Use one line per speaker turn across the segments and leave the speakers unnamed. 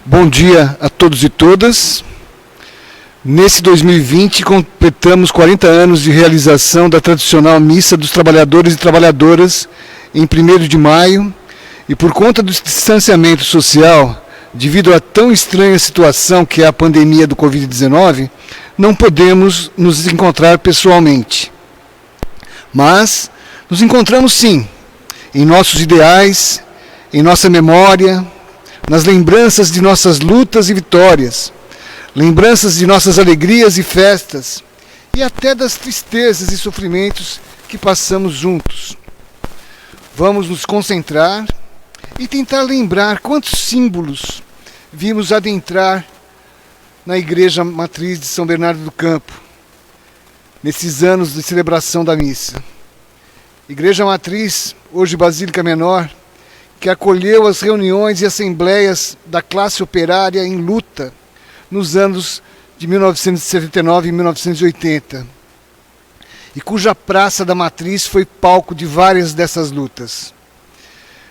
Bom dia a todos e todas. Nesse 2020, completamos 40 anos de realização da tradicional Missa dos Trabalhadores e Trabalhadoras em 1º de maio, e por conta do distanciamento social, devido à tão estranha situação que é a pandemia do Covid-19, não podemos nos encontrar pessoalmente. Mas nos encontramos sim, em nossos ideais, em nossa memória, nas lembranças de nossas lutas e vitórias, lembranças de nossas alegrias e festas, e até das tristezas e sofrimentos que passamos juntos. Vamos nos concentrar e tentar lembrar quantos símbolos vimos adentrar na Igreja Matriz de São Bernardo do Campo, nesses anos de celebração da missa. Igreja Matriz, hoje Basílica Menor, que acolheu as reuniões e assembleias da classe operária em luta nos anos de 1979 e 1980, e cuja Praça da Matriz foi palco de várias dessas lutas.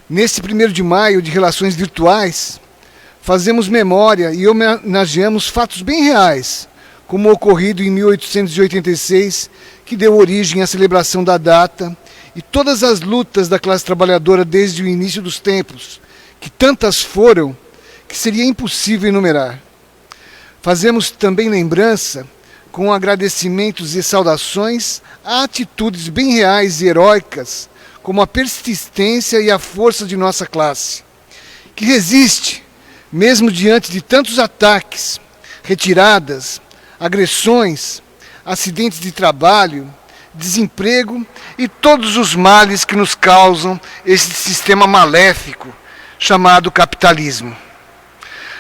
Nesse 1º de maio de relações virtuais, fazemos memória e homenageamos fatos bem reais, como o ocorrido em 1886, que deu origem à celebração da data, e todas as lutas da classe trabalhadora desde o início dos tempos, que tantas foram que seria impossível enumerar. Fazemos também lembrança, com agradecimentos e saudações, a atitudes bem reais e heróicas, como a persistência e a força de nossa classe, que resiste, mesmo diante de tantos ataques, retiradas, agressões, acidentes de trabalho, desemprego e todos os males que nos causam esse sistema maléfico chamado capitalismo.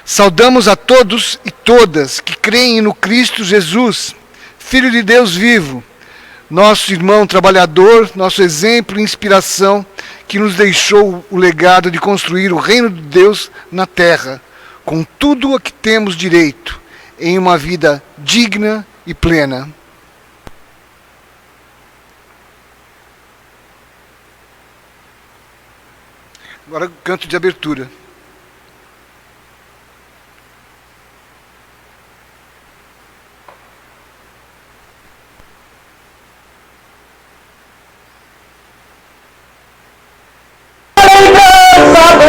Saudamos a todos e todas que creem no Cristo Jesus, Filho de Deus vivo, nosso irmão trabalhador, nosso exemplo e inspiração, que nos deixou o legado de construir o reino de Deus na terra, com tudo a que temos direito, em uma vida digna e plena. Agora o canto de abertura.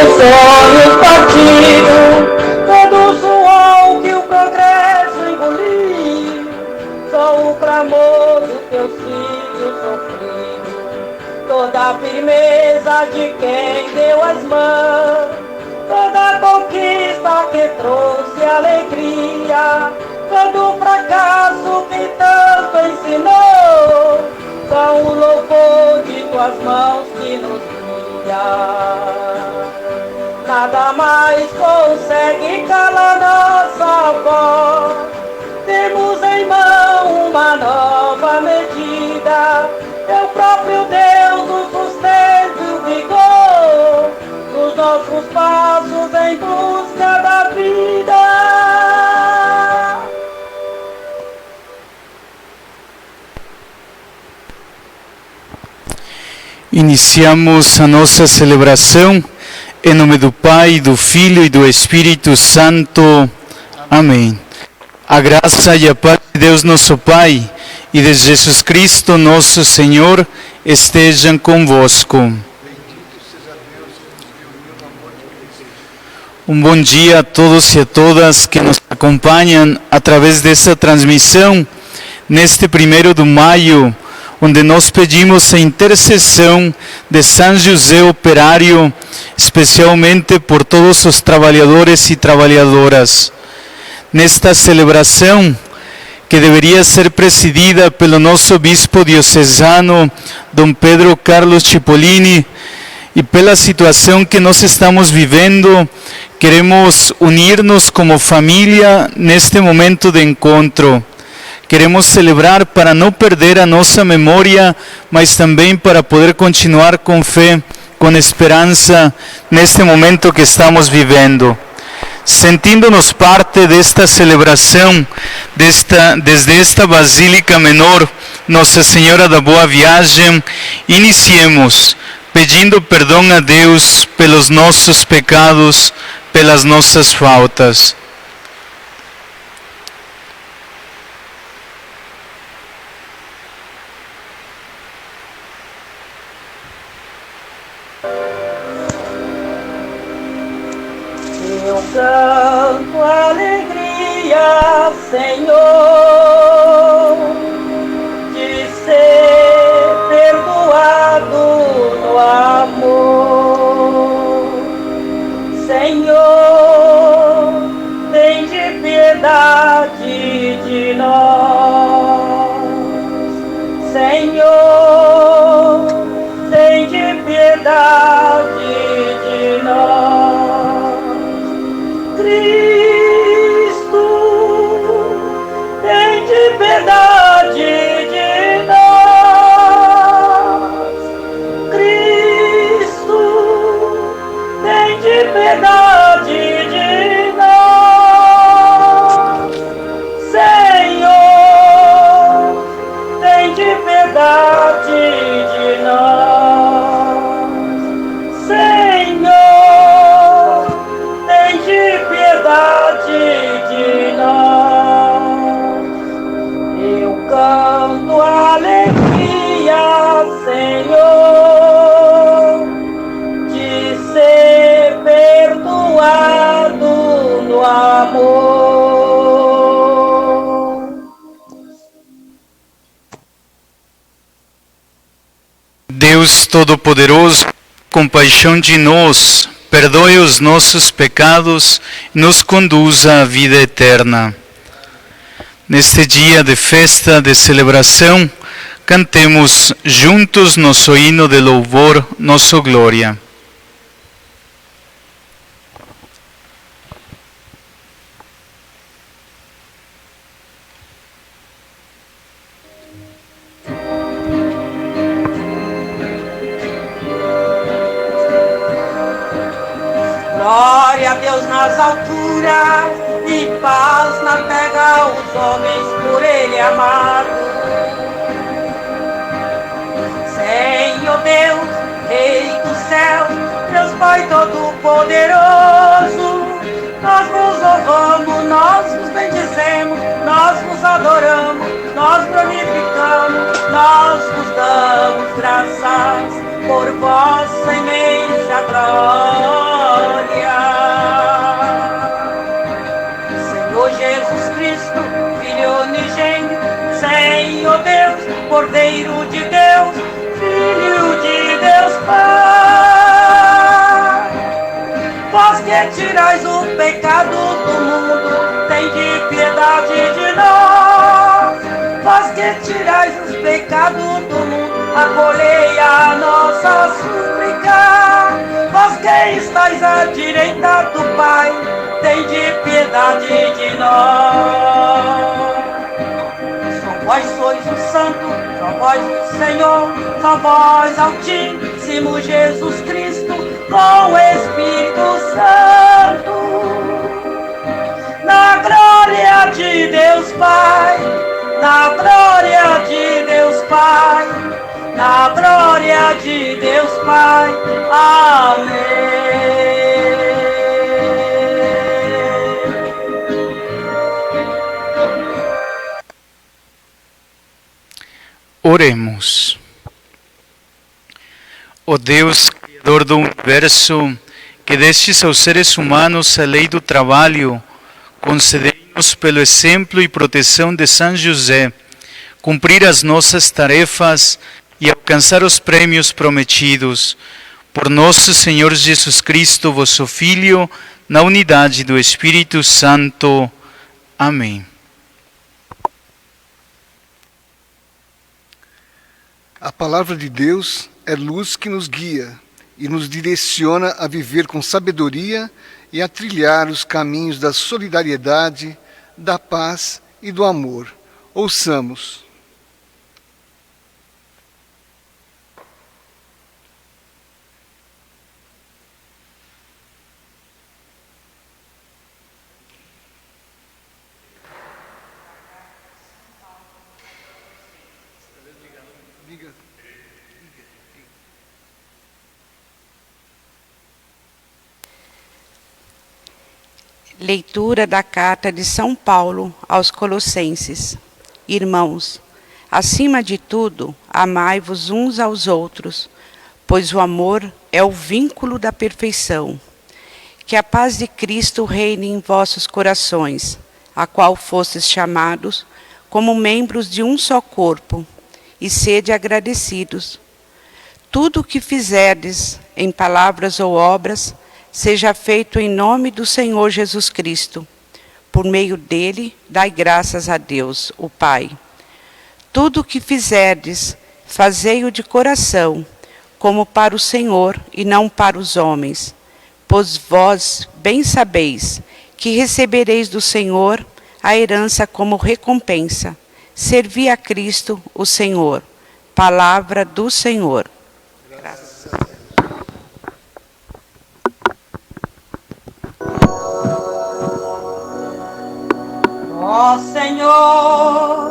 Sonhos partidos, todo o suor que o progresso engoliu, só o clamor do teu filho sofrido, toda a firmeza de quem deu as mãos, toda a conquista que trouxe alegria, todo o fracasso que tanto ensinou, são o louvor de tuas mãos que nos guia. Nada mais consegue calar nossa voz. Temos em mão uma nova medida. É o próprio Deus o sustento e o vigor dos nossos passos em busca da vida.
Iniciamos a nossa celebração em nome do Pai, do Filho e do Espírito Santo. Amém. A graça e a paz de Deus nosso Pai e de Jesus Cristo nosso Senhor estejam convosco. Um bom dia a todos e a todas que nos acompanham através dessa transmissão neste 1º de maio, onde nós pedimos a intercessão de São José Operário, especialmente por todos os trabalhadores e trabalhadoras. Nesta celebração, que deveria ser presidida pelo nosso bispo diocesano, Dom Pedro Carlos Cipollini, e pela situação que nós estamos vivendo, queremos unir-nos como família neste momento de encontro. Queremos celebrar para não perder a nossa memória, mas também para poder continuar com fé, com esperança, neste momento que estamos vivendo. Sentindo-nos parte desta celebração, desde esta Basílica Menor, Nossa Senhora da Boa Viagem, iniciemos pedindo perdão a Deus pelos nossos pecados, pelas nossas faltas.
Eu canto alegria, Senhor, de ser perdoado no amor. Senhor, tem de piedade de nós. Senhor, tem de piedade de nós. Cristo, tem de piedade de nós. Cristo, tem de piedade de nós. Senhor, tem de piedade de nós. Senhor, tem de piedade de nós. Eu canto alegria, Senhor, de ser perdoado no amor.
Deus Todo-Poderoso, compaixão de nós, perdoe os nossos pecados e nos conduza à vida eterna. Neste dia de festa, de celebração, cantemos juntos nosso hino de louvor, nossa glória.
Glória a Deus nas alturas e paz na terra aos homens por Ele amado. Senhor Deus, Rei do céu, Deus Pai Todo-Poderoso, nós vos louvamos, nós vos bendizemos, nós vos adoramos, nós glorificamos, nós vos damos graças por vossa imensa glória. Senhor Jesus Cristo, Filho unigênito, Senhor Deus, Cordeiro de Deus, Filho de Deus Pai. Vós que tirais o pecado do mundo, tende piedade de nós. Vós que tirais os pecados do mundo, acolhei a nossa súplica. Vós que estáis à direita do Pai, tende piedade de nós. Só vós sois o Santo, só vós o Senhor, só vós Altíssimo Jesus Cristo, com o Espírito Santo. Na glória de Deus Pai, na glória de Deus Pai, na glória de Deus Pai. Amém.
Oremos. Ó Deus, Criador do Universo, que destes aos seres humanos a lei do trabalho, concedei-nos pelo exemplo e proteção de São José, cumprir as nossas tarefas e alcançar os prêmios prometidos. Por nosso Senhor Jesus Cristo, vosso Filho, na unidade do Espírito Santo. Amém.
A palavra de Deus é luz que nos guia e nos direciona a viver com sabedoria e a trilhar os caminhos da solidariedade, da paz e do amor. Ouçamos.
Leitura da carta de São Paulo aos Colossenses. Irmãos, acima de tudo, amai-vos uns aos outros, pois o amor é o vínculo da perfeição. Que a paz de Cristo reine em vossos corações, a qual fostes chamados como membros de um só corpo, e sede agradecidos. Tudo o que fizerdes, em palavras ou obras, seja feito em nome do Senhor Jesus Cristo. Por meio dele, dai graças a Deus, o Pai. Tudo o que fizerdes, fazei-o de coração, como para o Senhor e não para os homens. Pois vós bem sabeis que recebereis do Senhor a herança como recompensa. Servi a Cristo, o Senhor. Palavra do Senhor. Graças a Deus.
Ó Senhor,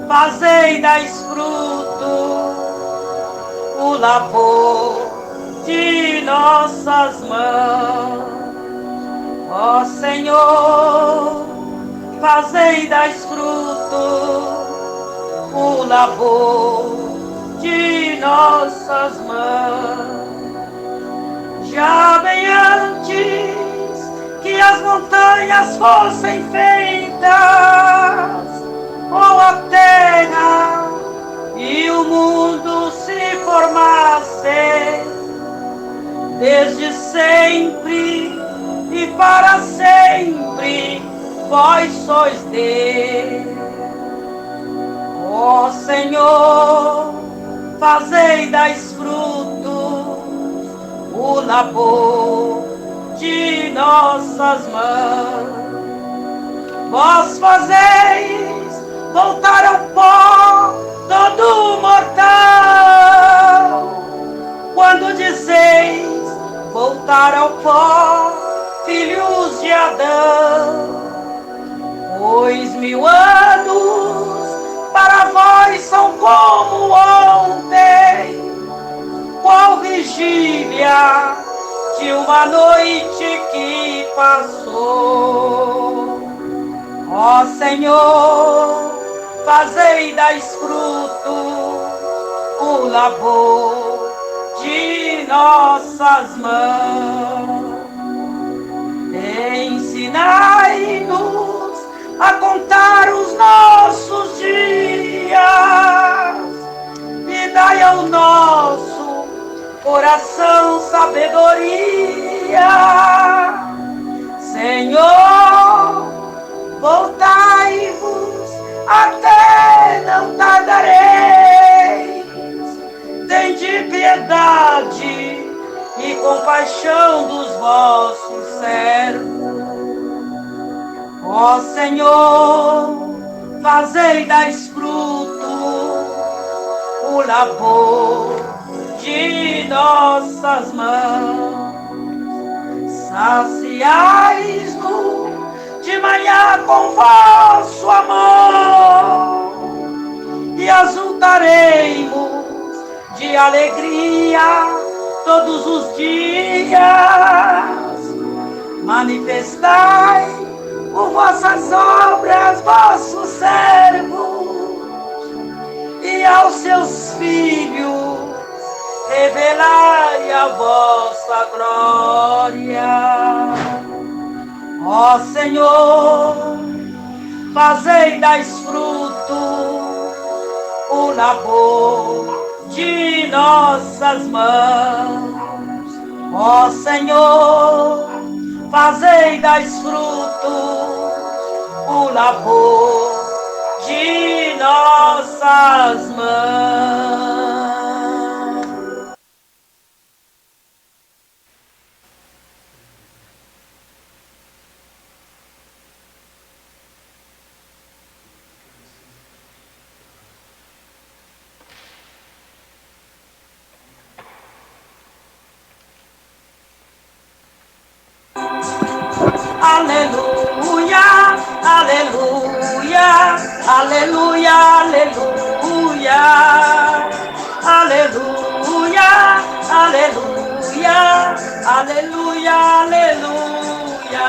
fazei dais fruto o labor de nossas mãos. Ó Senhor, fazei dais fruto o labor de nossas mãos. Já bem antes que as montanhas fossem feitas, ou a terra e o mundo se formasse, desde sempre e para sempre vós sois Deus. Ó Senhor, fazei dais frutos o labor de nossas mãos. Vós fazeis voltar ao pó todo mortal, quando dizeis voltar ao pó, filhos de Adão. Pois 1000 anos para vós são como ontem, qual vigília de uma noite que passou. Ó Senhor, fazei dais fruto o labor de nossas mãos. Ensinai-nos a contar os nossos dias e dai ao nosso coração sabedoria. Senhor, voltai-vos, até não tardareis. Tende piedade e compaixão dos vossos servos. Ó Senhor, fazei dais fruto o labor de nossas mãos. Saciais-nos de manhã com vosso amor e exultaremos de alegria todos os dias. Manifestai por vossas obras vossos servos, e aos seus filhos revelai a vossa glória. Ó Senhor, fazei dais fruto o labor de nossas mãos. Ó Senhor, fazei dais fruto o labor de nossas mãos. Aleluia, aleluia, aleluia, aleluia, aleluia, aleluia, aleluia, aleluia.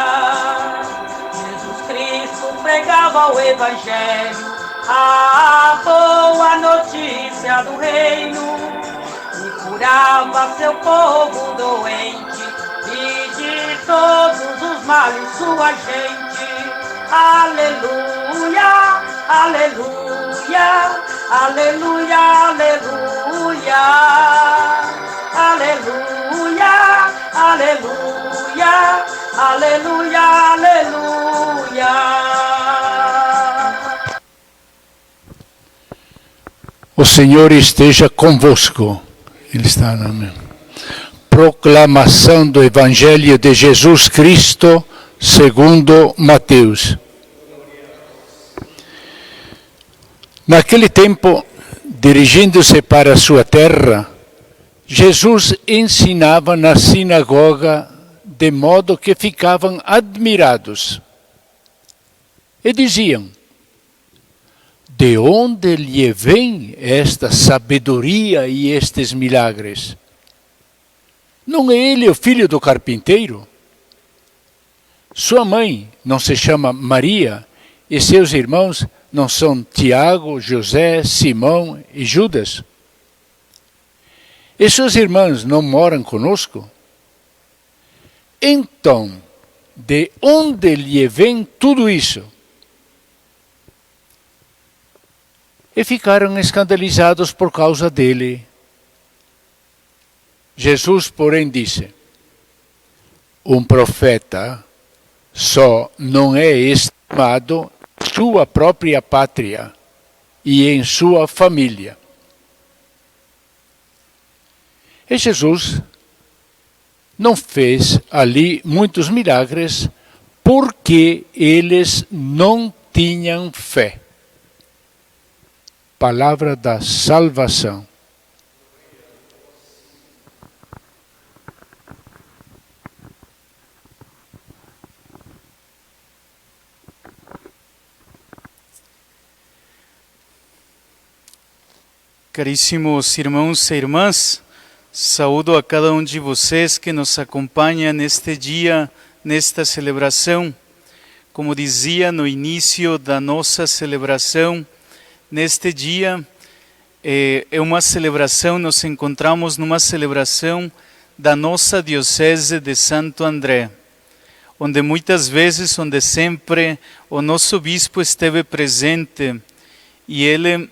pregava o Evangelho, a boa notícia do reino, e curava seu povo doente, e de todos os males sua gente. Aleluia, aleluia, aleluia, aleluia, aleluia, aleluia, aleluia, aleluia.
O Senhor esteja convosco. Ele está na minha. Proclamação do Evangelho de Jesus Cristo segundo Mateus. Naquele tempo, dirigindo-se para a sua terra, Jesus ensinava na sinagoga de modo que ficavam admirados. E diziam: de onde lhe vem esta sabedoria e estes milagres? Não é ele o filho do carpinteiro? Sua mãe não se chama Maria e seus irmãos não são Tiago, José, Simão e Judas? E seus irmãos não moram conosco? Então, de onde lhe vem tudo isso? E ficaram escandalizados por causa dele. Jesus, porém, disse: um profeta só não é estimado em sua própria pátria e em sua família. E Jesus não fez ali muitos milagres porque eles não tinham fé. Palavra da salvação.
Caríssimos irmãos e irmãs, saúdo a cada um de vocês que nos acompanha neste dia, nesta celebração. Como dizia no início da nossa celebração, neste dia é uma celebração, nos encontramos numa celebração da nossa Diocese de Santo André, onde muitas vezes, onde sempre o nosso bispo esteve presente. E ele,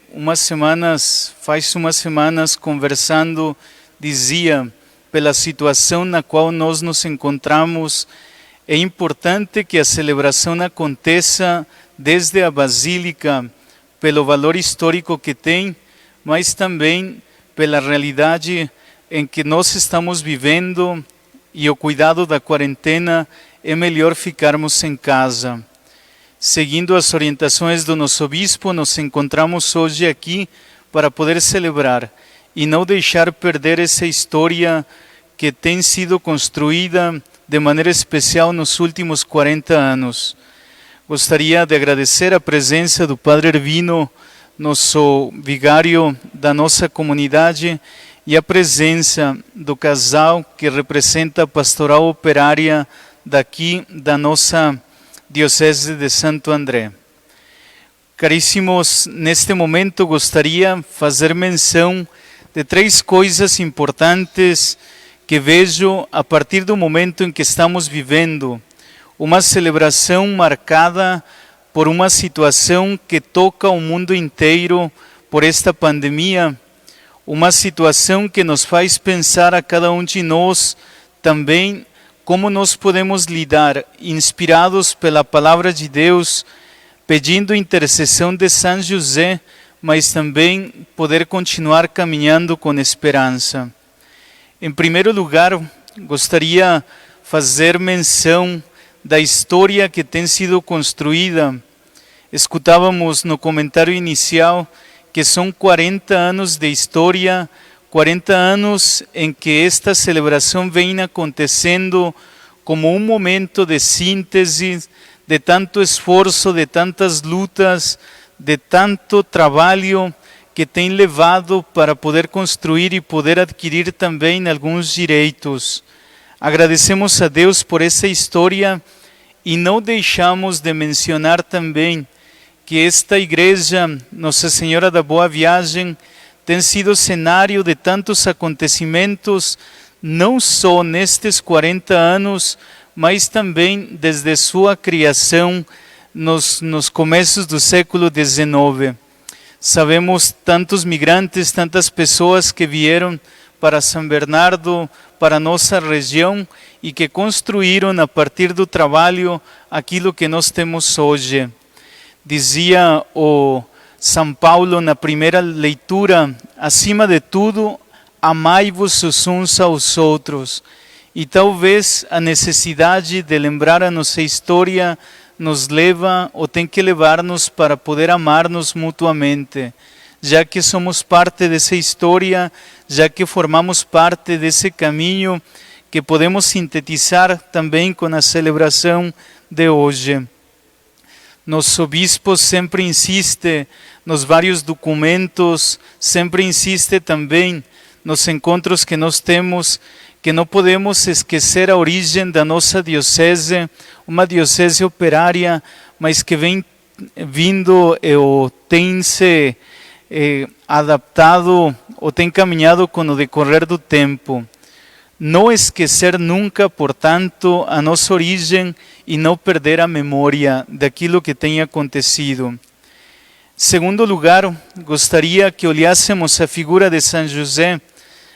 faz umas semanas, conversando, dizia, pela situação na qual nós nos encontramos, é importante que a celebração aconteça desde a Basílica, pelo valor histórico que tem, mas também pela realidade em que nós estamos vivendo e o cuidado da quarentena, é melhor ficarmos em casa. Seguindo as orientações do nosso bispo, nos encontramos hoje aqui para poder celebrar e não deixar perder essa história que tem sido construída de maneira especial nos últimos 40 anos. Gostaria de agradecer a presença do Padre Ervino, nosso vigário da nossa comunidade, e a presença do casal que representa a pastoral operária daqui da nossa Diocese de Santo André. Caríssimos, neste momento gostaria de fazer menção de 3 coisas importantes que vejo a partir do momento em que estamos vivendo. Uma celebração marcada por uma situação que toca o mundo inteiro por esta pandemia, uma situação que nos faz pensar a cada um de nós também como nós podemos lidar, inspirados pela palavra de Deus, pedindo intercessão de São José, mas também poder continuar caminhando com esperança. Em primeiro lugar, gostaria de fazer menção da história que tem sido construída. Escutávamos no comentário inicial que são 40 anos de história, 40 anos em que esta celebração vem acontecendo como um momento de síntese, de tanto esforço, de tantas lutas, de tanto trabalho que tem levado para poder construir e poder adquirir também alguns direitos. Agradecemos a Deus por essa história e não deixamos de mencionar também que esta igreja, Nossa Senhora da Boa Viagem, tem sido cenário de tantos acontecimentos, não só nestes 40 anos, mas também desde sua criação nos começos do século XIX. Sabemos tantos migrantes, tantas pessoas que vieram para São Bernardo, para nossa região, e que construíram a partir do trabalho aquilo que nós temos hoje. Dizia o São Paulo na primeira leitura: acima de tudo, amai-vos uns aos outros. E talvez a necessidade de lembrar a nossa história nos leva ou tem que levar-nos para poder amar-nos mutuamente, já que somos parte dessa história, já que formamos parte desse caminho que podemos sintetizar também com a celebração de hoje. Nosso bispo sempre insiste nos vários documentos, sempre insiste também nos encontros que nós temos, que não podemos esquecer a origem da nossa diocese, uma diocese operária, mas que vem vindo ou tem se adaptado ou tem caminhado com o decorrer do tempo. Não esquecer nunca, portanto, a nossa origem e não perder a memória daquilo que tem acontecido. Segundo lugar, gostaria que olhássemos a figura de São José,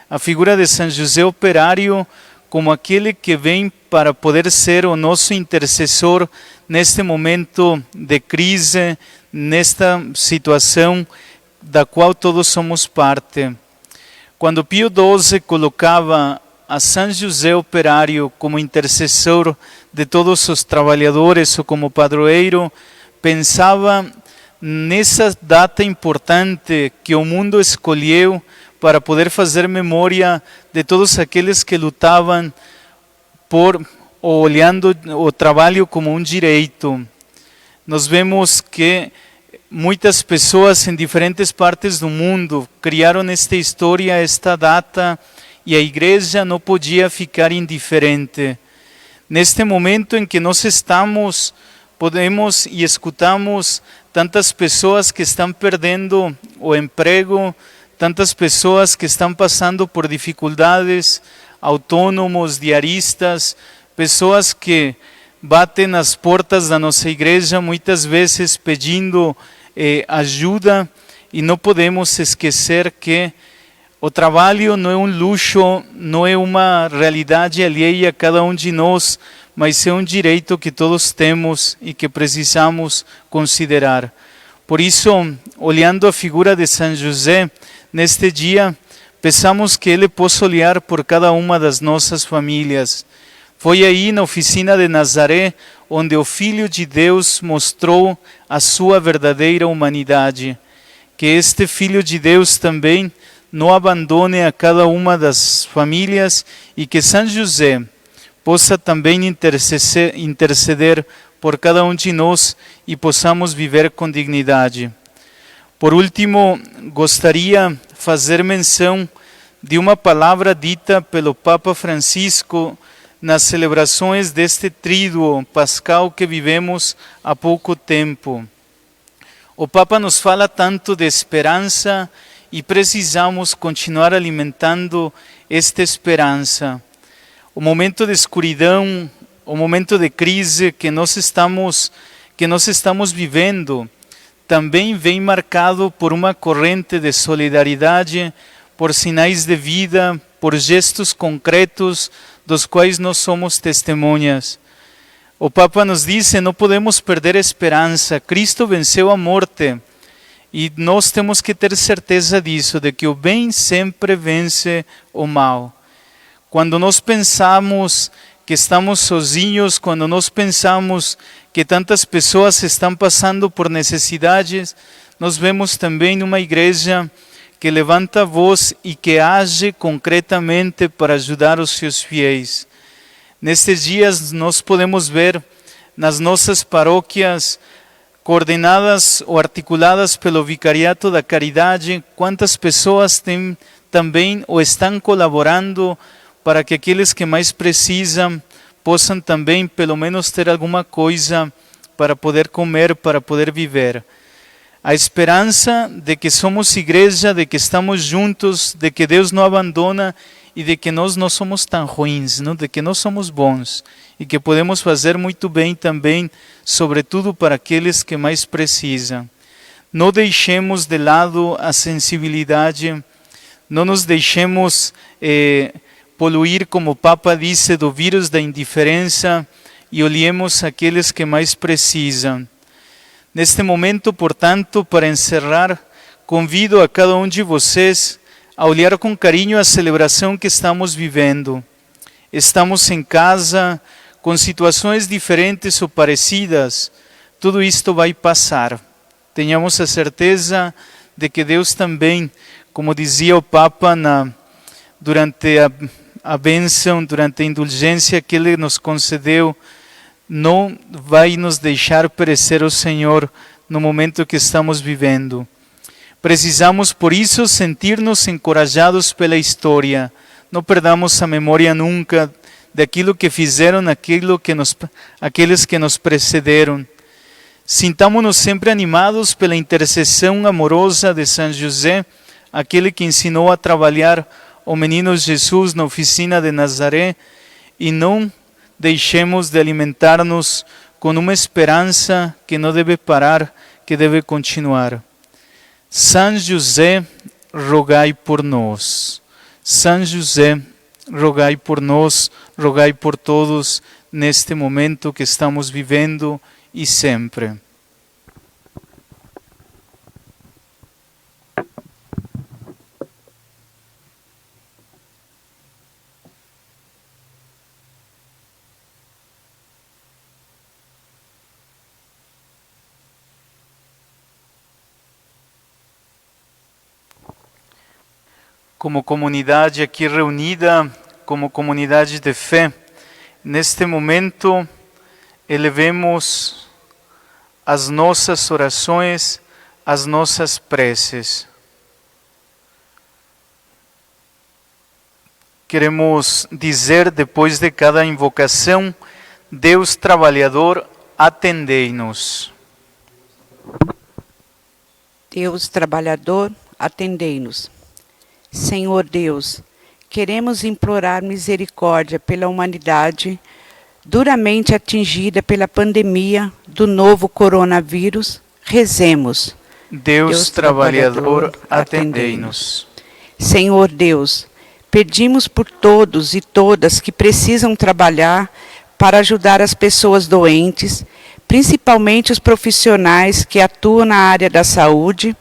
a figura de São José operário, como aquele que vem para poder ser o nosso intercessor neste momento de crise, nesta situação da qual todos somos parte. Quando Pio XII colocava a São José operário como intercessor de todos os trabalhadores ou como padroeiro, pensava nessa data importante que o mundo escolheu para poder fazer memória de todos aqueles que lutavam olhando o trabalho como um direito. Nós vemos que muitas pessoas em diferentes partes do mundo criaram esta história, esta data, e a igreja não podia ficar indiferente. Neste momento em que nós podemos e escutamos tantas pessoas que estão perdendo o emprego, tantas pessoas que estão passando por dificuldades, autônomos, diaristas, pessoas que batem nas portas da nossa igreja muitas vezes pedindo ajuda, e não podemos esquecer que o trabalho não é um luxo, não é uma realidade alheia a cada um de nós, mas é um direito que todos temos e que precisamos considerar. Por isso, olhando a figura de São José, neste dia, peçamos que Ele possa olhar por cada uma das nossas famílias. Foi aí na oficina de Nazaré onde o Filho de Deus mostrou a sua verdadeira humanidade. Que este Filho de Deus também não abandone a cada uma das famílias e que São José possa também interceder por cada um de nós e possamos viver com dignidade. Por último, gostaria de fazer menção de uma palavra dita pelo Papa Francisco nas celebrações deste tríduo pascal que vivemos há pouco tempo. O Papa nos fala tanto de esperança e precisamos continuar alimentando esta esperança. O momento de escuridão, o momento de crise que nós estamos vivendo, também vem marcado por uma corrente de solidariedade, por sinais de vida, por gestos concretos dos quais nós somos testemunhas. O Papa nos diz: não podemos perder a esperança. Cristo venceu a morte e nós temos que ter certeza disso, de que o bem sempre vence o mal. Quando nós pensamos que estamos sozinhos, quando nós pensamos que tantas pessoas estão passando por necessidades, nós vemos também uma igreja que levanta a voz e que age concretamente para ajudar os seus fiéis. Nestes dias nós podemos ver nas nossas paróquias, coordenadas ou articuladas pelo Vicariato da Caridade, quantas pessoas têm também ou estão colaborando para que aqueles que mais precisam possam também pelo menos ter alguma coisa para poder comer, para poder viver. A esperança de que somos igreja, de que estamos juntos, de que Deus não abandona e de que nós não somos tão ruins, não? De que nós somos bons e que podemos fazer muito bem também, sobretudo para aqueles que mais precisam. Não deixemos de lado a sensibilidade, não nos deixemos poluir, como o Papa disse, do vírus da indiferença e olhemos aqueles que mais precisam. Neste momento, portanto, para encerrar, convido a cada um de vocês a olhar com carinho a celebração que estamos vivendo. Estamos em casa, com situações diferentes ou parecidas, tudo isto vai passar. Tenhamos a certeza de que Deus também, como dizia o Papa durante a bênção, durante a indulgência que Ele nos concedeu, não vai nos deixar perecer o Senhor no momento que estamos vivendo. Precisamos, por isso, sentir-nos encorajados pela história. Não perdamos a memória nunca daquilo que fizeram aqueles que nos precederam. Sintamo-nos sempre animados pela intercessão amorosa de São José, aquele que ensinou a trabalhar o menino Jesus na oficina de Nazaré, e não deixemos de alimentar-nos com uma esperança que não deve parar, que deve continuar. São José, rogai por nós. São José, rogai por nós, rogai por todos neste momento que estamos vivendo e sempre. Como comunidade aqui reunida, como comunidade de fé, neste momento elevemos as nossas orações, as nossas preces. Queremos dizer, depois de cada invocação, Deus trabalhador, atendei-nos.
Deus trabalhador, atendei-nos. Senhor Deus, queremos implorar misericórdia pela humanidade duramente atingida pela pandemia do novo coronavírus. Rezemos.
Deus trabalhador, atendei-nos.
Senhor Deus, pedimos por todos e todas que precisam trabalhar para ajudar as pessoas doentes, principalmente os profissionais que atuam na área da saúde,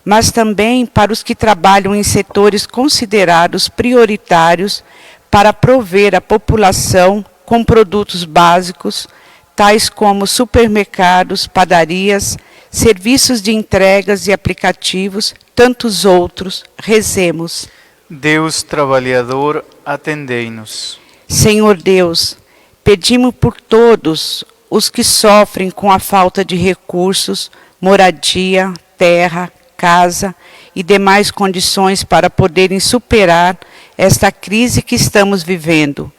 mas também para os que trabalham em setores considerados prioritários para prover a população com produtos básicos, tais como supermercados, padarias, serviços de entregas e aplicativos, tantos outros. Rezemos.
Deus trabalhador, atendei-nos.
Senhor Deus, pedimos por todos os que sofrem com a falta de recursos, moradia, terra, casa e demais condições para poderem superar esta crise que estamos vivendo,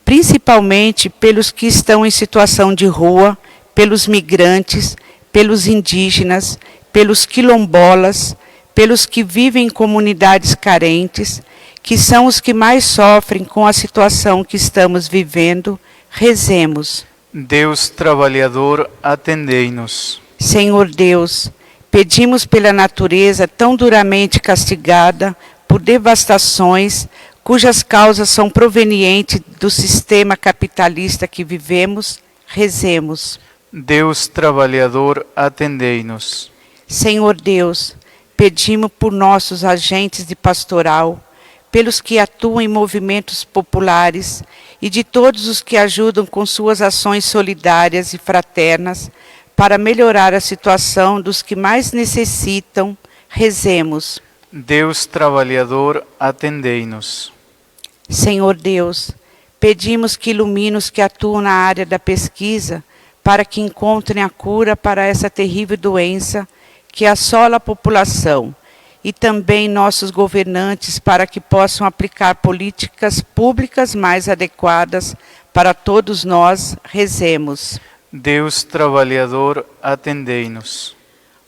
principalmente pelos que estão em situação de rua, pelos migrantes, pelos indígenas, pelos quilombolas, pelos que vivem em comunidades carentes, que são os que mais sofrem com a situação que estamos vivendo. Rezemos.
Deus trabalhador, atendei-nos.
Senhor Deus, pedimos pela natureza tão duramente castigada por devastações, cujas causas são provenientes do sistema capitalista que vivemos. Rezemos.
Deus trabalhador, atendei-nos.
Senhor Deus, pedimos por nossos agentes de pastoral, pelos que atuam em movimentos populares e de todos os que ajudam com suas ações solidárias e fraternas para melhorar a situação dos que mais necessitam. Rezemos.
Deus trabalhador, atendei-nos.
Senhor Deus, pedimos que ilumine os que atuam na área da pesquisa para que encontrem a cura para essa terrível doença que assola a população, e também nossos governantes para que possam aplicar políticas públicas mais adequadas para todos nós. Rezemos.
Deus trabalhador, atendei-nos.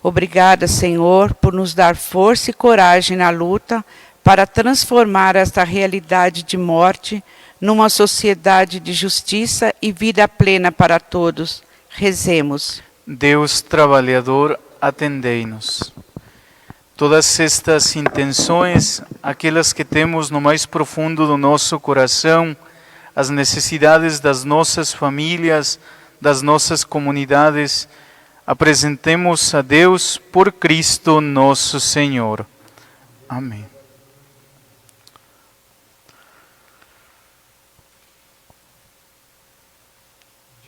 Obrigada, Senhor, por nos dar força e coragem na luta para transformar esta realidade de morte numa sociedade de justiça e vida plena para todos. Rezemos.
Deus trabalhador, atendei-nos. Todas estas intenções, aquelas que temos no mais profundo do nosso coração, as necessidades das nossas famílias, das nossas comunidades, apresentemos a Deus por Cristo nosso Senhor. Amém.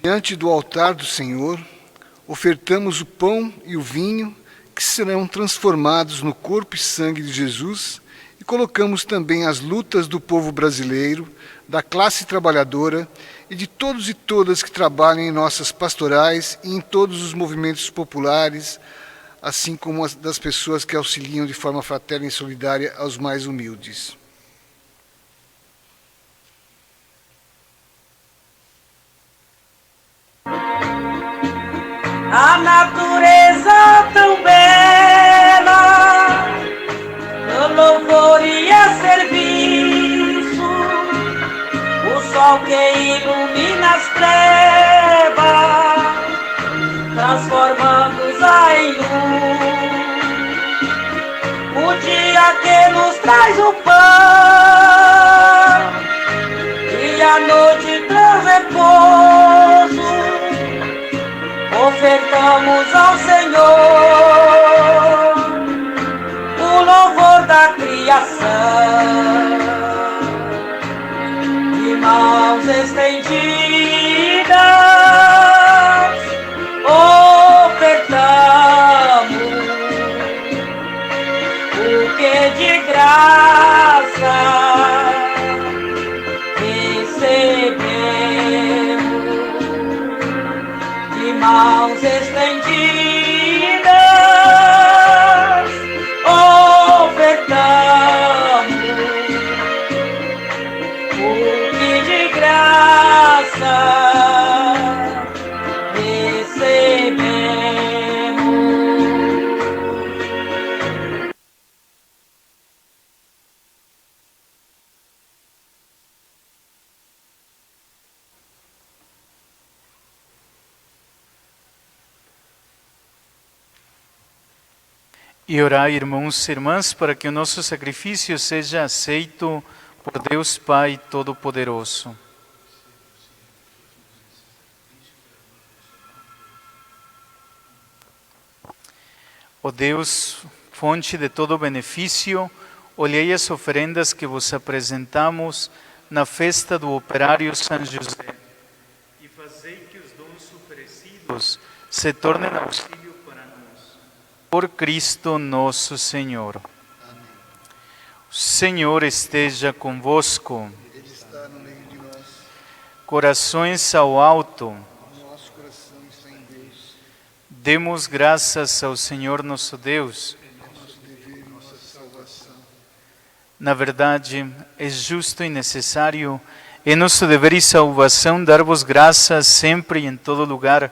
Diante do altar do Senhor, ofertamos o pão e o vinho que serão transformados no corpo e sangue de Jesus e colocamos também as lutas do povo brasileiro, da classe trabalhadora e de todos e todas que trabalham em nossas pastorais e em todos os movimentos populares, assim como as das pessoas que auxiliam de forma fraterna e solidária aos mais humildes.
A natureza tão bela, no louvor e a serviço, o sol que ilumina as trevas, transformando-as em luz. O dia que nos traz o pão e a noite traz repouso, ofertamos ao Senhor o louvor da criação. De mãos estendidas, ofertamos o que de graça recebemos. De mãos estendidas, ofertamos o que de graça recebemos.
E orai, irmãos e irmãs, para que o nosso sacrifício seja aceito por Deus Pai Todo-Poderoso. Ó Deus, fonte de todo benefício, olhei as oferendas que vos apresentamos na festa do operário São José e fazei que os dons oferecidos se tornem auxílio para nós. Por Cristo nosso Senhor.
Amém.
O Senhor esteja convosco.
Ele está no meio de nós.
Corações ao alto.
Nosso coração está em Deus.
Demos graças ao Senhor nosso Deus.
É nosso dever e nossa salvação.
Na verdade, é justo e necessário, é nosso dever e salvação dar-vos graças sempre e em todo lugar,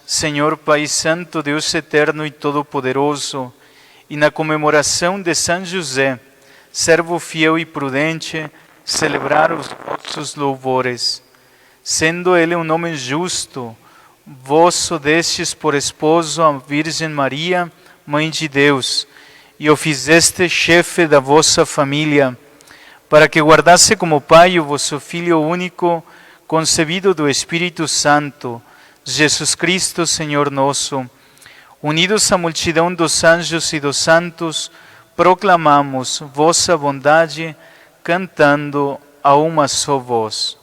Senhor Pai Santo, Deus eterno e todo-poderoso, e na comemoração de São José, servo fiel e prudente, celebrar os vossos louvores. Sendo ele um homem justo, vós o destes por esposo a Virgem Maria, Mãe de Deus, e o fizeste chefe da vossa família, para que guardasse como Pai o vosso Filho único, concebido do Espírito Santo, Jesus Cristo, Senhor nosso. Unidos à multidão dos anjos e dos santos, proclamamos vossa bondade, cantando a uma só voz.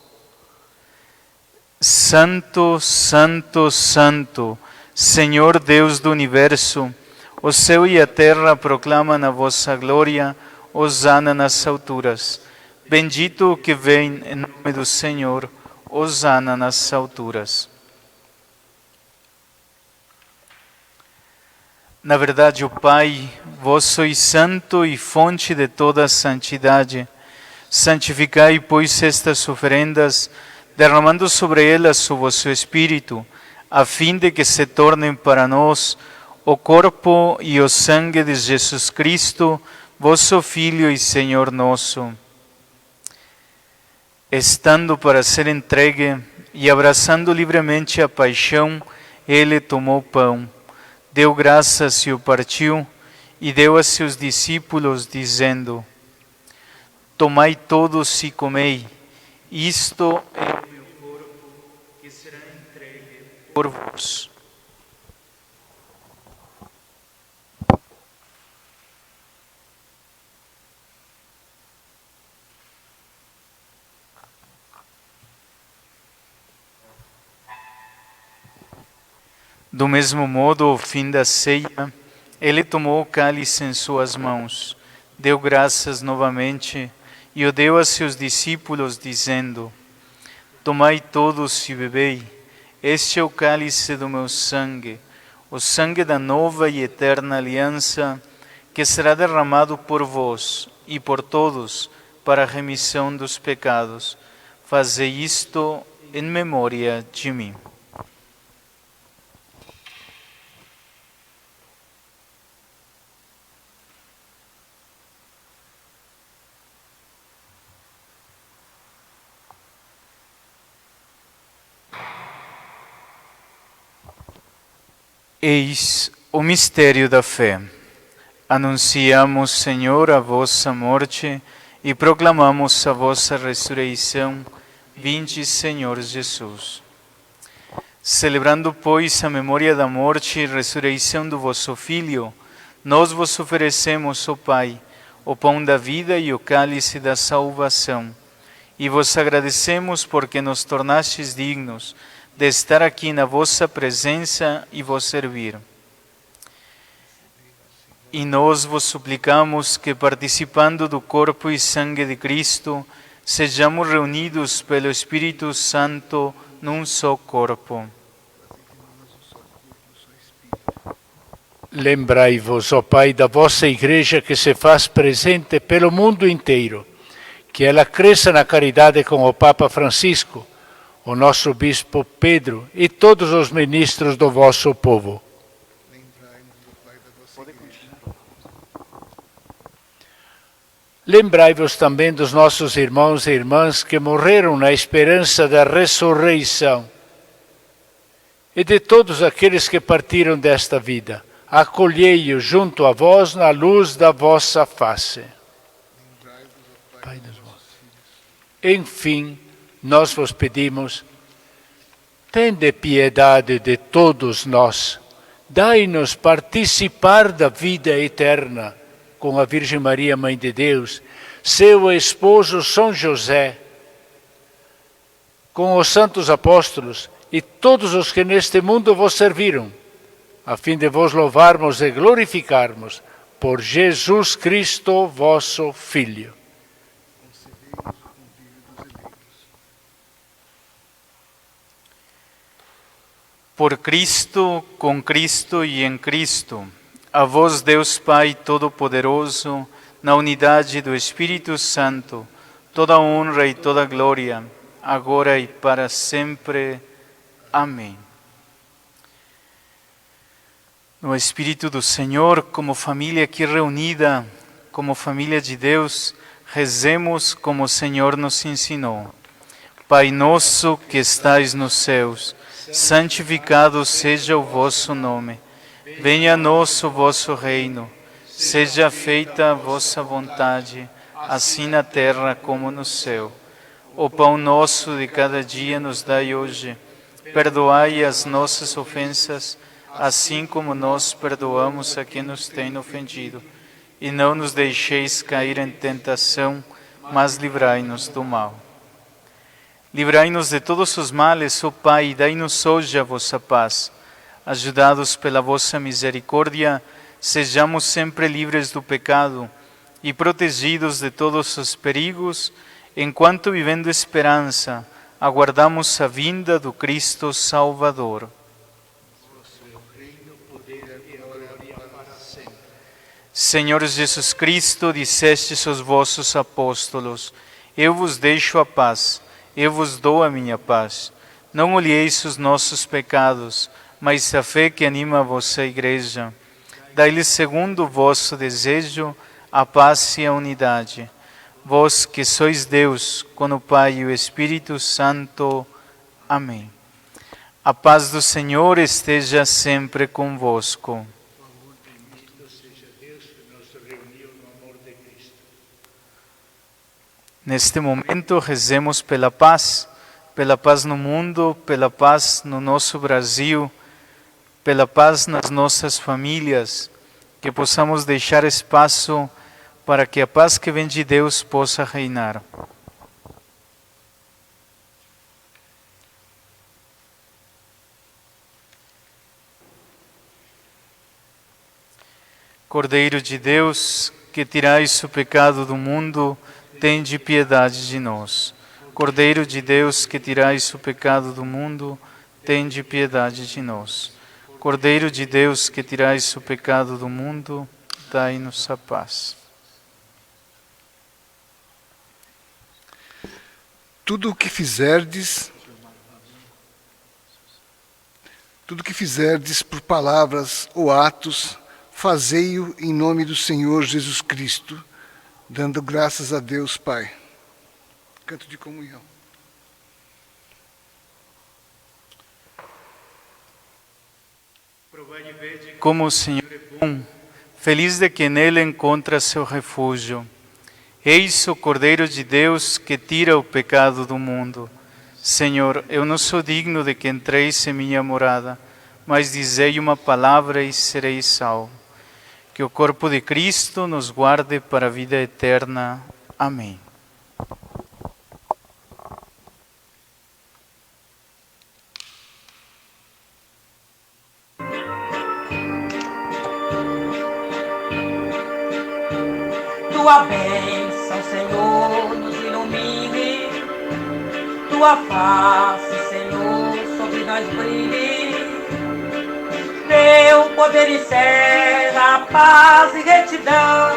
Santo, Santo, Santo, Senhor Deus do Universo, o céu e a terra proclamam a vossa glória, hosana nas alturas. Bendito o que vem em nome do Senhor, hosana nas alturas. Na verdade, o Pai, vós sois santo e fonte de toda a santidade. Santificai, pois, estas oferendas, derramando sobre elas o vosso Espírito, a fim de que se tornem para nós o corpo e o sangue de Jesus Cristo, vosso Filho e Senhor nosso. Estando para ser entregue e abraçando livremente a paixão, ele tomou pão, deu graças e o partiu, e deu a seus discípulos, dizendo: Tomai todos e comei, isto é o meu corpo, que será entregue por vós. Do mesmo modo, ao fim da ceia, ele tomou o cálice em suas mãos, deu graças novamente e o deu a seus discípulos, dizendo: Tomai todos e bebei, este é o cálice do meu sangue, o sangue da nova e eterna aliança, que será derramado por vós e por todos para a remissão dos pecados. Fazei isto em memória de mim. Eis o mistério da fé. Anunciamos, Senhor, a vossa morte e proclamamos a vossa ressurreição. Vinde, Senhor Jesus. Celebrando, pois, a memória da morte e ressurreição do vosso Filho, nós vos oferecemos, ó Pai, o pão da vida e o cálice da salvação. E vos agradecemos porque nos tornastes dignos de estar aqui na vossa presença e vos servir. E nós vos suplicamos que, participando do corpo e sangue de Cristo, sejamos reunidos pelo Espírito Santo num só corpo.
Lembrai-vos, ó Pai, da vossa Igreja que se faz presente pelo mundo inteiro, que ela cresça na caridade com o Papa Francisco, o nosso Bispo Pedro e todos os ministros do vosso povo. Lembrai-vos também dos nossos irmãos e irmãs que morreram na esperança da ressurreição e de todos aqueles que partiram desta vida. Acolhei-os junto a vós na luz da vossa face. Pai dos vossos filhos. Enfim, nós vos pedimos, tende piedade de todos nós, dai-nos participar da vida eterna com a Virgem Maria, Mãe de Deus, seu esposo São José, com os santos apóstolos e todos os que neste mundo vos serviram, a fim de vos louvarmos e glorificarmos por Jesus Cristo, vosso Filho.
Por Cristo, com Cristo e em Cristo, a vós, Deus Pai Todo-Poderoso, na unidade do Espírito Santo, toda honra e toda glória, agora e para sempre. Amém. No Espírito do Senhor, como família aqui reunida, como família de Deus, rezemos como o Senhor nos ensinou. Pai nosso que estais nos céus, santificado seja o vosso nome. Venha a nós o vosso reino. Seja feita a vossa vontade, assim na terra como no céu. O pão nosso de cada dia nos dai hoje. Perdoai as nossas ofensas, assim como nós perdoamos a quem nos tem ofendido. E não nos deixeis cair em tentação, mas livrai-nos do mal. Livrai-nos de todos os males, ó Pai, e dai-nos hoje a vossa paz. Ajudados pela vossa misericórdia, sejamos sempre livres do pecado e protegidos de todos os perigos, enquanto, vivendo esperança, aguardamos a vinda do Cristo Salvador. Senhor Jesus Cristo, dissestes aos vossos apóstolos: Eu vos deixo a paz, eu vos dou a minha paz. não olheis os nossos pecados, mas a fé que anima a vossa Igreja. Dai-lhes segundo o vosso desejo a paz e a unidade. Vós que sois Deus, com o Pai e o Espírito Santo. Amém. A paz do Senhor esteja sempre convosco. Neste momento, rezemos pela paz no mundo, pela paz no nosso Brasil, pela paz nas nossas famílias, que possamos deixar espaço para que a paz que vem de Deus possa reinar. Cordeiro de Deus, que tirais o pecado do mundo, tende piedade de nós. Cordeiro de Deus, que tirais o pecado do mundo, tende piedade de nós. Cordeiro de Deus, que tirais o pecado do mundo, dai-nos a paz.
Tudo o que fizerdes por palavras ou atos, fazei-o em nome do Senhor Jesus Cristo, dando graças a Deus Pai. Canto de comunhão.
Provai e vede como o Senhor é bom, feliz de quem nele encontra seu refúgio. Eis o Cordeiro de Deus que tira o pecado do mundo. Senhor, eu não sou digno de que entreis em minha morada, mas dizei uma palavra e serei salvo. Que o corpo de Cristo nos guarde para a vida eterna. Amém.
Tua bênção, Senhor, nos ilumine. Tua face, Senhor, sobre nós brilhe. Teu poder encerra paz e retidão,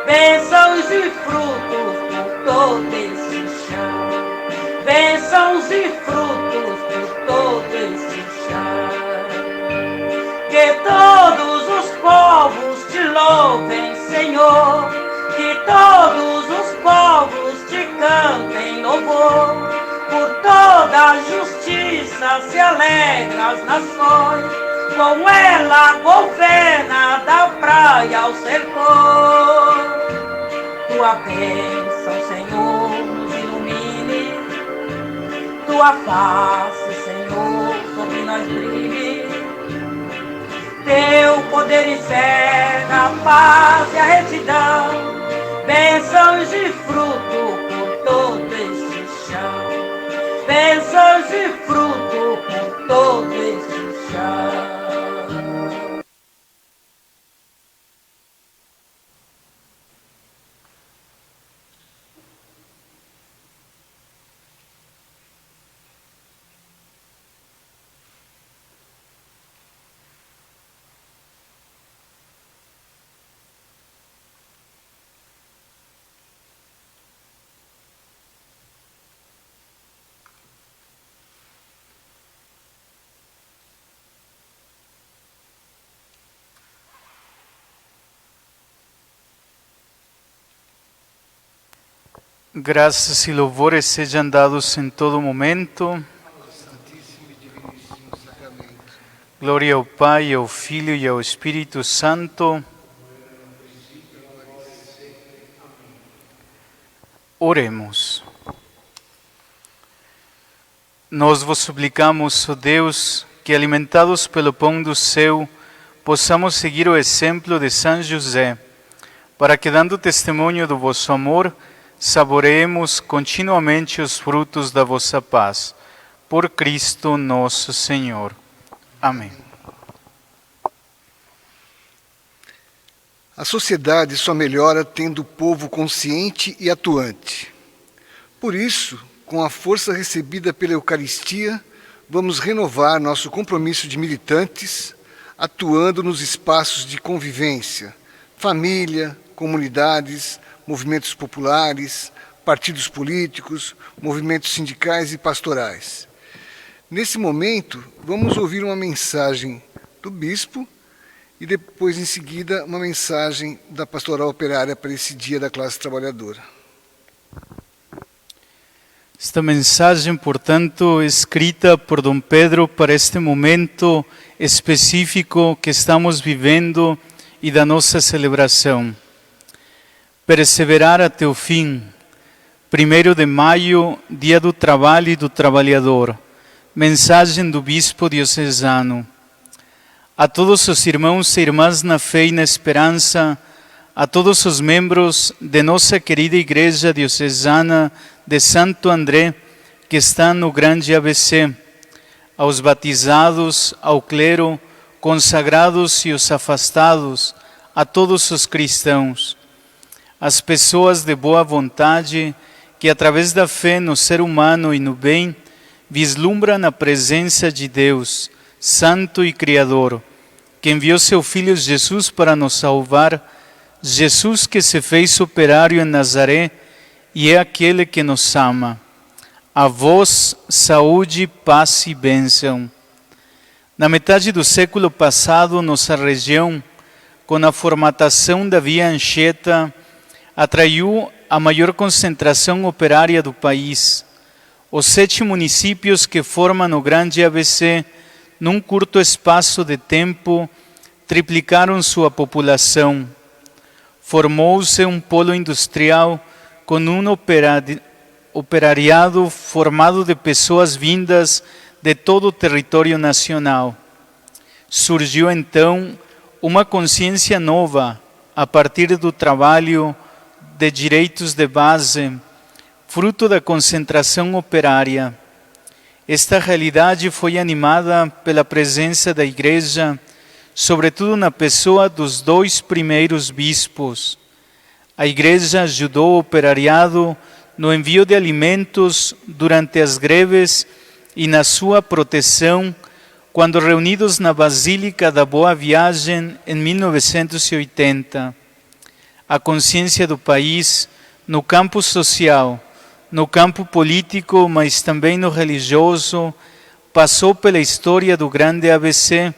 bênçãos e frutos por todo esse chão. Bênçãos e frutos por todo esse chão. Que todos os povos te louvem, Senhor. Que todos os povos te cantem louvor. Por toda a justiça se alegra as nações. Com ela governa da praia ao sertão. Tua bênção, Senhor, nos ilumine. Tua face, Senhor, sobre nós brilhe. Teu poder encerra a paz e a retidão, bênçãos e fruto por todo este chão. Bênçãos e fruto por todo este chão.
Graças e louvores sejam dados em todo momento. Glória ao Pai, ao Filho e ao Espírito Santo. Oremos. Nós vos suplicamos, ó Deus, que alimentados pelo pão do céu, possamos seguir o exemplo de São José, para que, dando testemunho do vosso amor, saboreemos continuamente os frutos da vossa paz. Por Cristo nosso Senhor. Amém.
A sociedade só melhora tendo o povo consciente e atuante. Por isso, com a força recebida pela Eucaristia, vamos renovar nosso compromisso de militantes, atuando nos espaços de convivência, família, comunidades, movimentos populares, partidos políticos, movimentos sindicais e pastorais. Nesse momento, vamos ouvir uma mensagem do bispo e depois, em seguida, uma mensagem da pastoral operária para esse Dia da Classe Trabalhadora.
Esta mensagem, portanto, escrita por Dom Pedro para este momento específico que estamos vivendo e da nossa celebração. Perseverar até o fim. 1º de maio, Dia do Trabalho e do Trabalhador. Mensagem do Bispo Diocesano. A todos os irmãos e irmãs na fé e na esperança, a todos os membros de nossa querida Igreja Diocesana de Santo André, que está no Grande ABC, aos batizados, ao clero, consagrados e os afastados, a todos os cristãos, as pessoas de boa vontade que, através da fé no ser humano e no bem, vislumbram a presença de Deus, Santo e Criador, que enviou seu Filho Jesus para nos salvar, Jesus que se fez operário em Nazaré e é aquele que nos ama. A vós, saúde, paz e bênção. Na metade do século passado, nossa região, com a formatação da Via Anchieta, atraiu a maior concentração operária do país. Os 7 municípios que formam o Grande ABC, num curto espaço de tempo, triplicaram sua população. Formou-se um polo industrial com um operariado formado de pessoas vindas de todo o território nacional. Surgiu então uma consciência nova a partir do trabalho de direitos de base, fruto da concentração operária. Esta realidade foi animada pela presença da Igreja, sobretudo na pessoa dos 2 primeiros bispos. A Igreja ajudou o operariado no envio de alimentos durante as greves e na sua proteção, quando reunidos na Basílica da Boa Viagem em 1980. A consciência do país, no campo social, no campo político, mas também no religioso, passou pela história do Grande ABC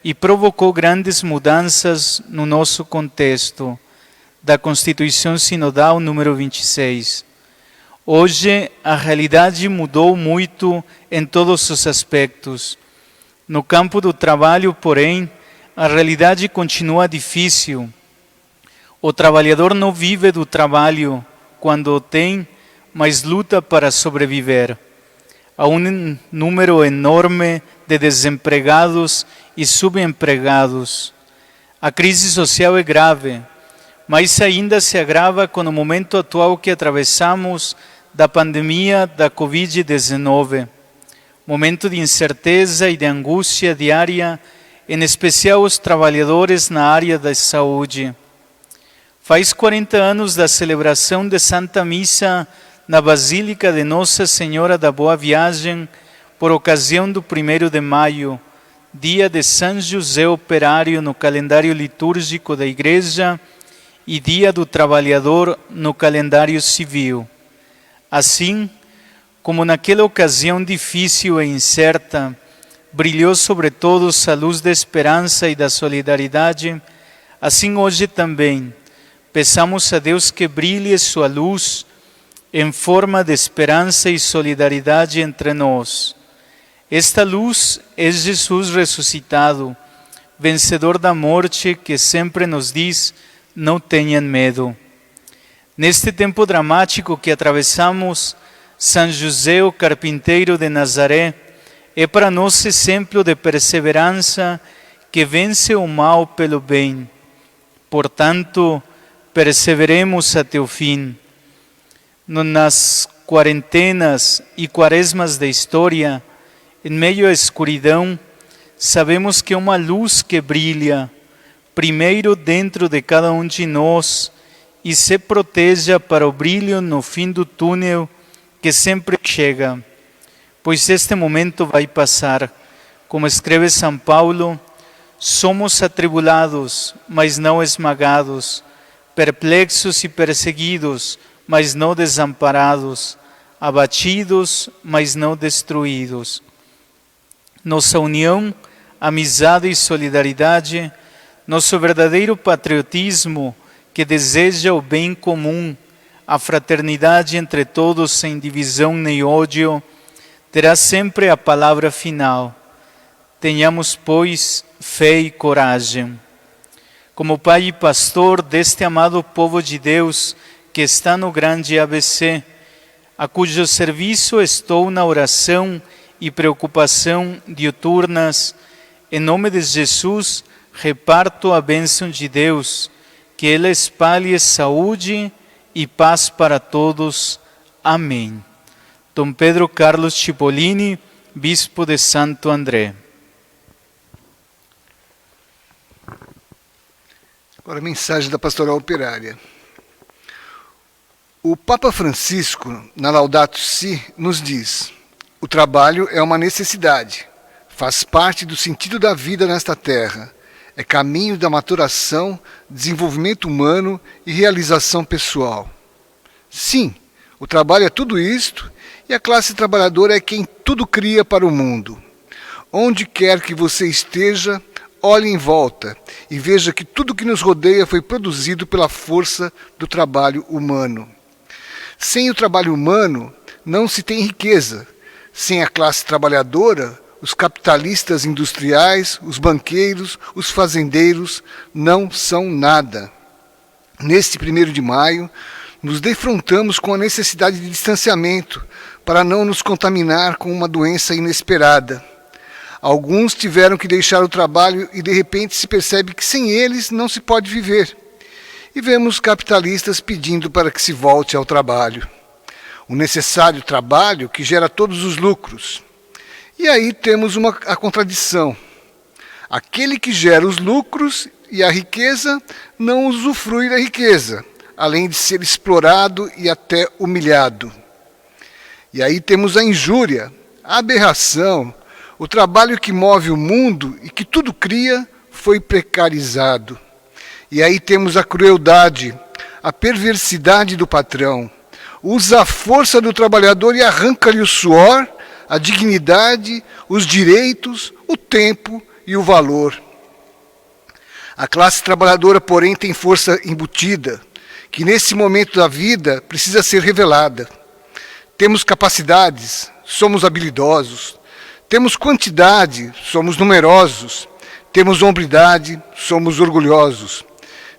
e provocou grandes mudanças no nosso contexto, da Constituição Sinodal número 26. Hoje, a realidade mudou muito em todos os aspectos. No campo do trabalho, porém, a realidade continua difícil. O trabalhador não vive do trabalho quando o tem, mas luta para sobreviver. Há um número enorme de desempregados e subempregados. A crise social é grave, mas ainda se agrava com o momento atual que atravessamos da pandemia da Covid-19. Momento de incerteza e de angústia diária, em especial os trabalhadores na área da saúde. Faz 40 anos da celebração de Santa Missa na Basílica de Nossa Senhora da Boa Viagem, por ocasião do 1º de maio, dia de São José Operário no calendário litúrgico da Igreja e dia do Trabalhador no calendário civil. Assim, como naquela ocasião difícil e incerta, brilhou sobre todos a luz da esperança e da solidariedade, assim hoje também, peçamos a Deus que brilhe sua luz em forma de esperança e solidariedade entre nós. Esta luz é Jesus ressuscitado, vencedor da morte, que sempre nos diz: não tenham medo. Neste tempo dramático que atravessamos, São José, o carpinteiro de Nazaré, é para nós exemplo de perseverança que vence o mal pelo bem. Portanto, perseveremos até o fim. Nas quarentenas e quaresmas da história, em meio à escuridão, sabemos que é uma luz que brilha, primeiro dentro de cada um de nós, e se proteja para o brilho no fim do túnel que sempre chega. Pois este momento vai passar. Como escreve São Paulo, somos atribulados, mas não esmagados, perplexos e perseguidos, mas não desamparados, abatidos, mas não destruídos. nossa união, amizade e solidariedade, nosso verdadeiro patriotismo que deseja o bem comum, a fraternidade entre todos sem divisão nem ódio, terá sempre a palavra final. Tenhamos, pois, fé e coragem. Como pai e pastor deste amado povo de Deus que está no grande ABC, a cujo serviço estou na oração e preocupação diuturnas, em nome de Jesus, reparto a bênção de Deus, que Ele espalhe saúde e paz para todos. Amém. Dom Pedro Carlos Cipollini, Bispo de Santo André.
Agora a mensagem da Pastoral Operária. O Papa Francisco, na Laudato Si, nos diz: o trabalho é uma necessidade, faz parte do sentido da vida nesta terra, é caminho da maturação, desenvolvimento humano e realização pessoal. Sim, o trabalho é tudo isto e a classe trabalhadora é quem tudo cria para o mundo. Onde quer que você esteja, olhe em volta e veja que tudo que nos rodeia foi produzido pela força do trabalho humano. Sem o trabalho humano, não se tem riqueza. Sem a classe trabalhadora, os capitalistas industriais, os banqueiros, os fazendeiros não são nada. Neste 1º de maio, nos defrontamos com a necessidade de distanciamento para não nos contaminar com uma doença inesperada. Alguns tiveram que deixar o trabalho e de repente se percebe que sem eles não se pode viver. E vemos capitalistas pedindo para que se volte ao trabalho. O necessário trabalho que gera todos os lucros. E aí temos a contradição. Aquele que gera os lucros e a riqueza não usufrui da riqueza, além de ser explorado e até humilhado. E aí temos a injúria, a aberração, o trabalho que move o mundo e que tudo cria foi precarizado. E aí temos a crueldade, a perversidade do patrão. Usa a força do trabalhador e arranca-lhe o suor, a dignidade, os direitos, o tempo e o valor. A classe trabalhadora, porém, tem força embutida, que nesse momento da vida precisa ser revelada. Temos capacidades, somos habilidosos. Temos quantidade, somos numerosos. Temos hombridade, somos orgulhosos.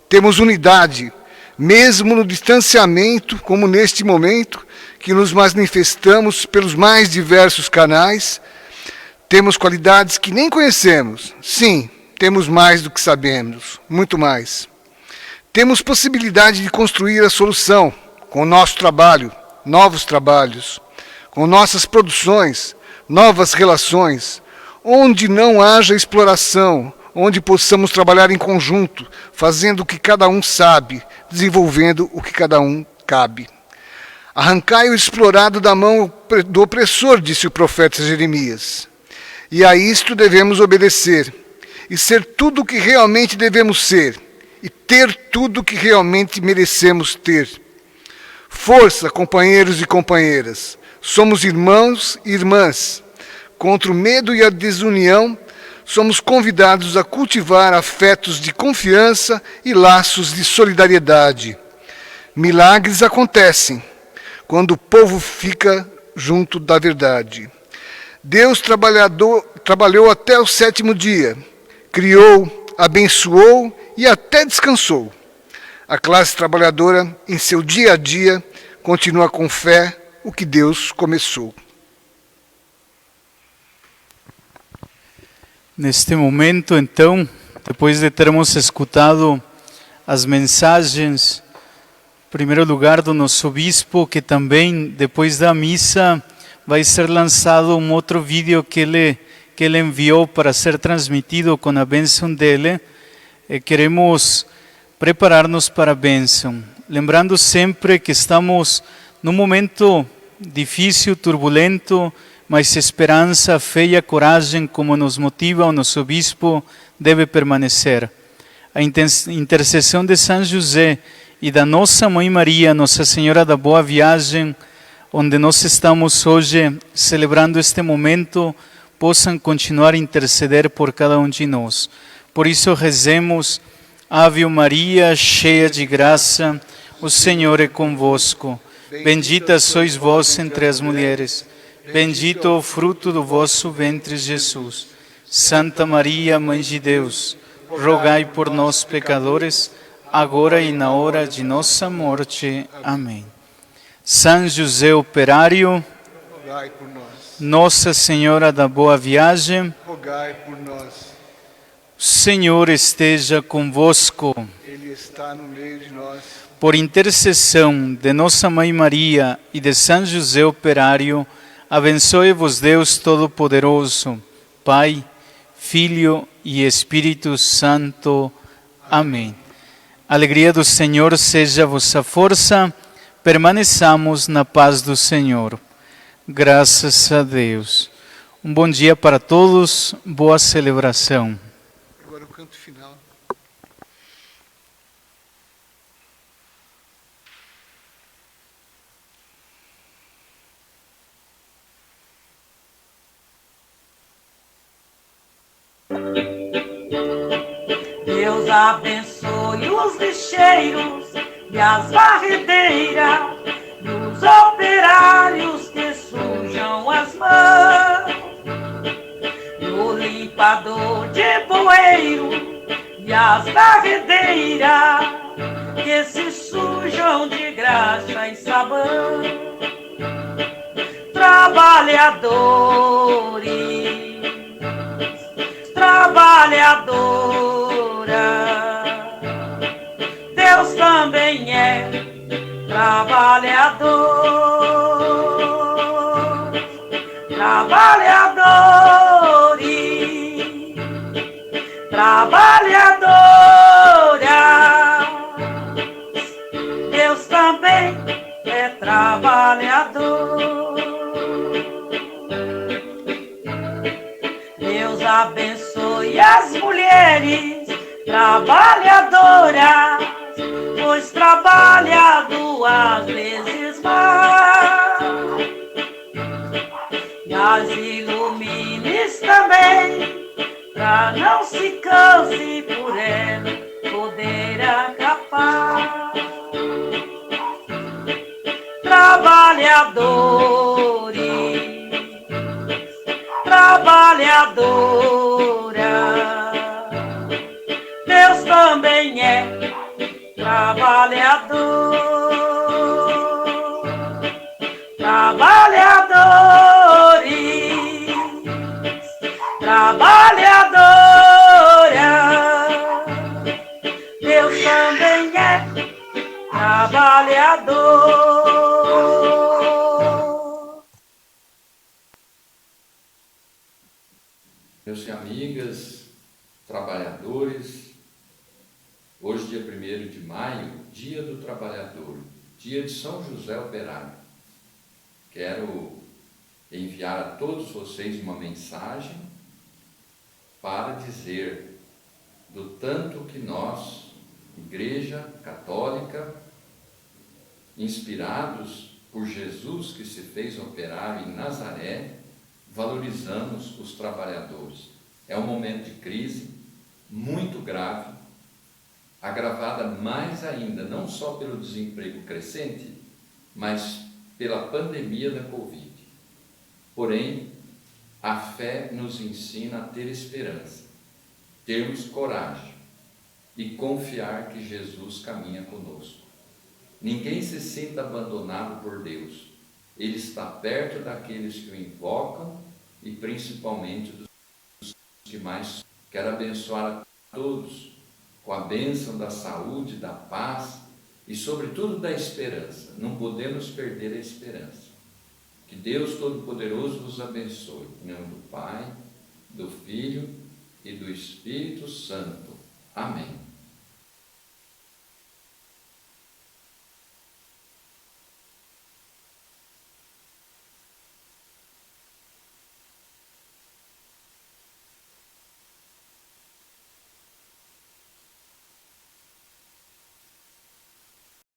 Temos unidade, mesmo no distanciamento, como neste momento, que nos manifestamos pelos mais diversos canais. Temos qualidades que nem conhecemos. Sim, temos mais do que sabemos, muito mais. Temos possibilidade de construir a solução com o nosso trabalho, novos trabalhos, com nossas produções, novas relações, onde não haja exploração, onde possamos trabalhar em conjunto, fazendo o que cada um sabe, desenvolvendo o que cada um cabe. Arrancai o explorado da mão do opressor, disse o profeta Jeremias. E a isto devemos obedecer, e ser tudo o que realmente devemos ser, e ter tudo o que realmente merecemos ter. Força, companheiros e companheiras, somos irmãos e irmãs. Contra o medo e a desunião, somos convidados a cultivar afetos de confiança e laços de solidariedade. Milagres acontecem quando o povo fica junto da verdade. Deus trabalhou até o 7º dia, criou, abençoou e até descansou. A classe trabalhadora, em seu dia a dia, continua com fé o que Deus começou.
Neste momento, então, depois de termos escutado as mensagens, em primeiro lugar do nosso bispo, que também, depois da missa, vai ser lançado um outro vídeo que ele enviou para ser transmitido com a bênção dele, queremos preparar-nos para a bênção, lembrando sempre que estamos num momento difícil, turbulento, mas esperança, fé e a coragem, como nos motiva o nosso bispo, deve permanecer. A intercessão de São José e da nossa Mãe Maria, Nossa Senhora da Boa Viagem, onde nós estamos hoje celebrando este momento, possam continuar a interceder por cada um de nós. Por isso rezemos: Ave Maria, cheia de graça, o Senhor é convosco. Bendita sois vós entre as mulheres. Bendito o fruto do vosso ventre, Jesus. Santa Maria, Mãe de Deus, rogai por nós, pecadores, agora e na hora de nossa morte. Amém. São José Operário,
rogai por nós.
Nossa Senhora da Boa Viagem,
Rogai por nós.
o Senhor esteja convosco.
Ele está no meio de nós.
Por intercessão de Nossa Mãe Maria e de São José Operário, abençoe-vos Deus Todo-Poderoso, Pai, Filho e Espírito Santo. Amém. A alegria do Senhor seja vossa força. Permaneçamos na paz do Senhor. Graças a Deus. Um bom dia para todos. Boa celebração.
Agora o canto final.
Deus abençoe os lixeiros e as varredeiras, e os operários que sujam as mãos, e o limpador de bueiro e as varredeiras que se sujam de graxa e sabão. Trabalhadora, Deus também é trabalhador. Trabalhadores, trabalhadoras, Deus também é trabalhador. Deus abençoe as mulheres trabalhadoras, pois trabalha 2 vezes mais. E as ilumines também, pra não se canse por ela poder acapar. Trabalhadores, trabalhadora, Deus também é trabalhador. Trabalhadores, trabalhadora, Deus também é trabalhador.
Meus e amigas, trabalhadores, hoje, dia 1º de maio, dia do trabalhador, dia de São José Operário. Quero enviar a todos vocês uma mensagem para dizer do tanto que nós, Igreja Católica, inspirados por Jesus que se fez operário em Nazaré, valorizamos os trabalhadores. É um momento de crise muito grave, agravada mais ainda, não só pelo desemprego crescente, mas pela pandemia da Covid. Porém, a fé nos ensina a ter esperança, termos coragem e confiar que Jesus caminha conosco. Ninguém se sinta abandonado por Deus. Ele está perto daqueles que o invocam e principalmente dos que mais. Quero abençoar a todos com a bênção da saúde, da paz e sobretudo da esperança. Não podemos perder a esperança. Que Deus Todo-Poderoso vos abençoe. Em nome do Pai, do Filho e do Espírito Santo. Amém.